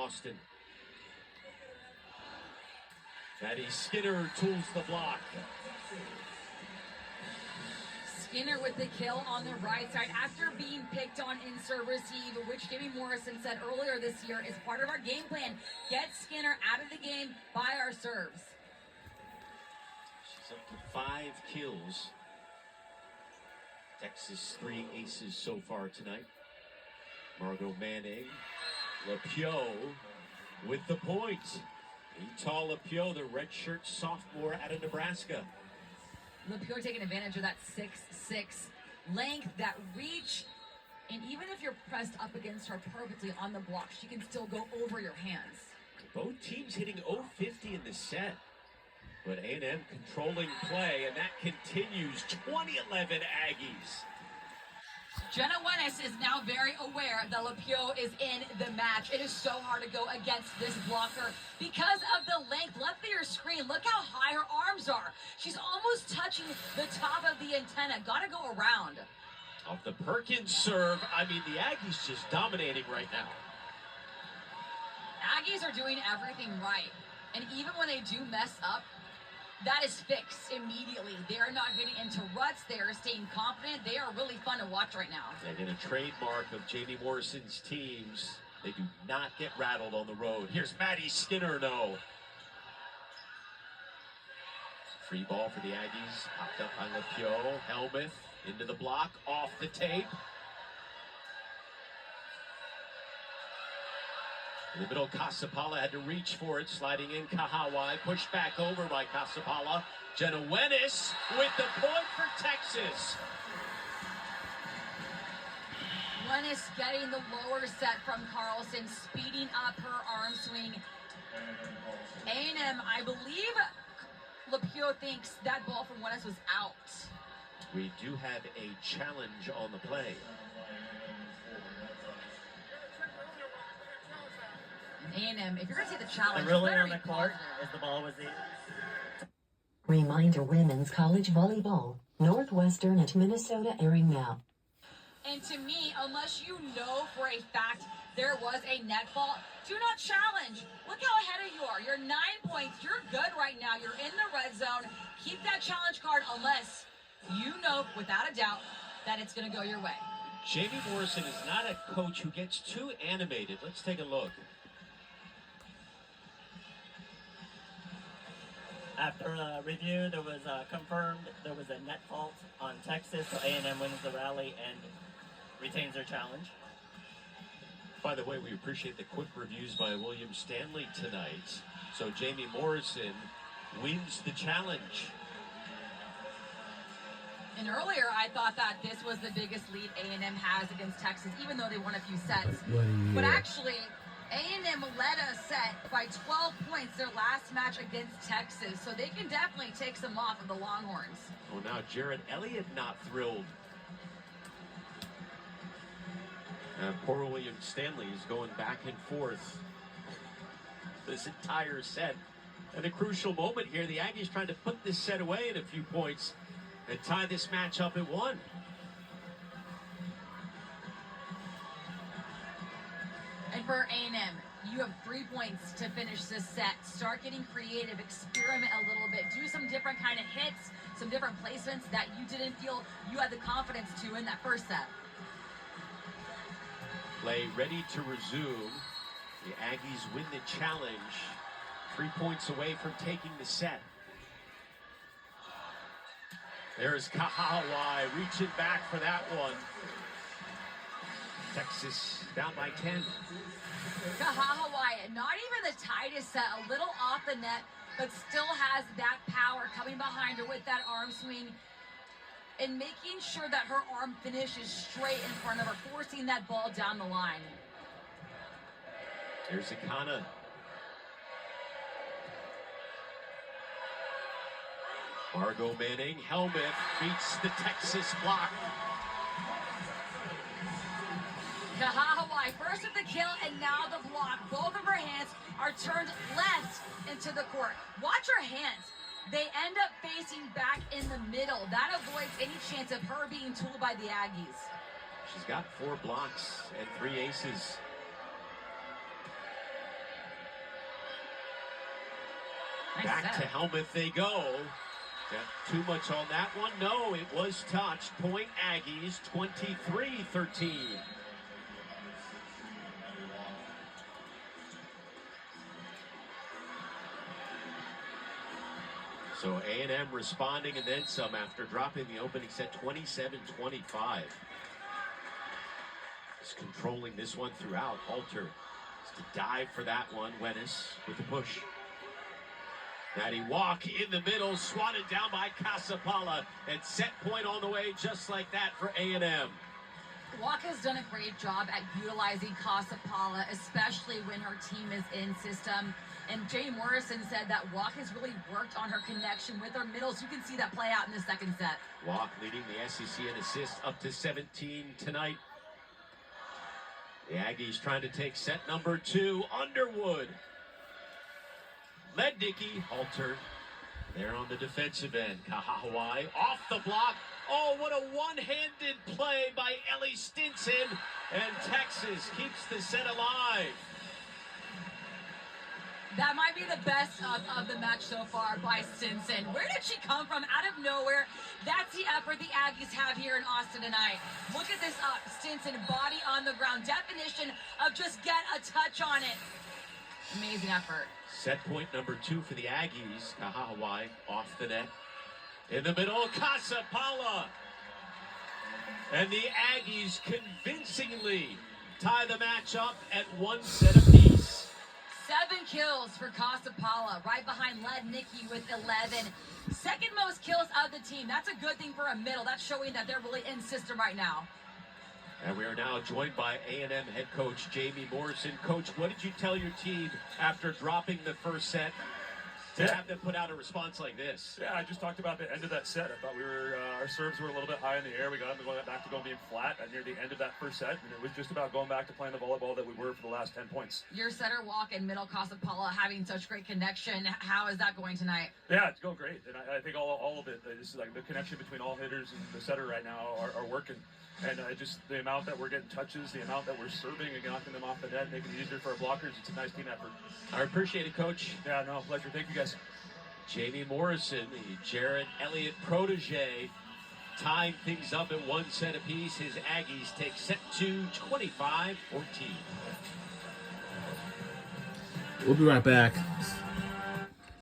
Austin. Maddie Skinner tools the block. Skinner with the kill on the right side after being picked on in serve receive, which Jamie Morrison said earlier this year is part of our game plan. Get Skinner out of the game by our serves. She's up to 5 kills. Texas 3 aces so far tonight. Margot Manning. Lapio with the point. Etal Lapio, the redshirt sophomore out of Nebraska. Lapio taking advantage of that 6'6" length, that reach, and even if you're pressed up against her perfectly on the block, she can still go over your hands. Both teams hitting 0-50 in the set, but A&M controlling play, and that continues. 2011 Aggies. Jenna Wenis is now very aware that Lapio is in the match. It is so hard to go against this blocker because of the length. Left of your screen, look how high her arms are. She's almost touching the top of the antenna. Gotta go around. Off the Perkins serve, I mean, the Aggies just dominating right now. Aggies are doing everything right. And even when they do mess up, that is fixed immediately. They are not getting into ruts. They are staying confident. They are really fun to watch right now. And in a trademark of Jamie Morrison's teams, they do not get rattled on the road. Here's Maddie Skinner, no. Free ball for the Aggies. Popped up by Lapio. Helmuth into the block, off the tape. In the middle, Casapala had to reach for it, sliding in Kahawai, pushed back over by Casapala. Jenna Wenis with the point for Texas. Wenis getting the lower set from Carlson, speeding up her arm swing. A&M, I believe Lapio thinks that ball from Wenis was out. We do have a challenge on the play. A&M, if you're going to see the challenge, the ruling on the court as the ball was in. Reminder, women's college volleyball, Northwestern at Minnesota airing now. And to me, unless you know for a fact there was a net fault, do not challenge. Look how ahead of you are. You're 9 points. You're good right now. You're in the red zone. Keep that challenge card unless you know without a doubt that it's going to go your way. Jamie Morrison is not a coach who gets too animated. Let's take a look. After a review, there was confirmed there was a net fault on Texas, so A&M wins the rally and retains their challenge. By the way, we appreciate the quick reviews by William Stanley tonight. So Jamie Morrison wins the challenge. And earlier, I thought that this was the biggest lead A&M has against Texas, even though they won a few sets. But actually, A&M led a set by 12 points their last match against Texas, so they can definitely take some off of the Longhorns. Well, now Jared Elliott not thrilled. Poor William Stanley is going back and forth this entire set. And a crucial moment here, the Aggies trying to put this set away in a few points and tie this match up at 1. And for A&M, you have 3 points to finish this set. Start getting creative, experiment a little bit, do some different kind of hits, some different placements that you didn't feel you had the confidence to in that first set. Play ready to resume. The Aggies win the challenge. 3 points away from taking the set. There's Kahawai reaching back for that one. Texas down by 10. Kahawai, not even the tightest set, a little off the net, but still has that power coming behind her with that arm swing and making sure that her arm finishes straight in front of her, forcing that ball down the line. Here's Akana. Margot Manning, Helmuth beats the Texas block. Kahawai first with the kill and now the block. Both of her hands are turned left into the court. Watch her hands. They end up facing back in the middle. That avoids any chance of her being tooled by the Aggies. She's got 4 blocks and 3 aces. Back set. to Helmuth they go. Got too much on that one? No, it was touched. Point Aggies, 23-13. So A&M responding and then some after dropping the opening set 27-25. Just controlling this one throughout. Halter has to dive for that one. Wenis with the push. Natty Walk in the middle, swatted down by Casapala, and set point on the way just like that for A&M. Walk has done a great job at utilizing Casapala, especially when her team is in system. And Jay Morrison said that Walk has really worked on her connection with her middles. You can see that play out in the second set. Walk leading the SEC in assists up to 17 tonight. The Aggies trying to take set number 2. Underwood. Lednicki, Halter, there on the defensive end. Kahahawai off the block. Oh, what a one-handed play by Ellie Stinson. And Texas keeps the set alive. That might be the best of the match so far by Stinson. Where did she come from? Out of nowhere. That's the effort the Aggies have here in Austin tonight. Look at this Stinson, body on the ground. Definition of just get a touch on it. Amazing effort. Set point number 2 for the Aggies. Kahahawai off the net. In the middle, Casapala. And the Aggies convincingly tie the match up at 1 set apiece. 7 kills for Casapala, right behind Lednicki with 11. Second most kills of the team. That's a good thing for a middle. That's showing that they're really in system right now. And we are now joined by A&M head coach Jamie Morrison. Coach, what did you tell your team after dropping the first set to have them put out a response like this? Yeah, I just talked about the end of that set. I thought our serves were a little bit high in the air. We got them going back to being flat near the end of that first set, and it was just about going back to playing the volleyball that we were for the last 10 points. Your setter Walk and middle Casapala having such great connection. How is that going tonight? Yeah, it's going great, and I think all of it is like the connection between all hitters and the setter right now are working. And just the amount that we're getting touches, the amount that we're serving and knocking them off the net, making it easier for our blockers. It's a nice team effort. I appreciate it, Coach. Yeah, no, pleasure. Thank you, guys. Jamie Morrison, the Jared Elliott protege, tying things up at 1 set apiece. His Aggies take set 2, 25-14. We'll be right back.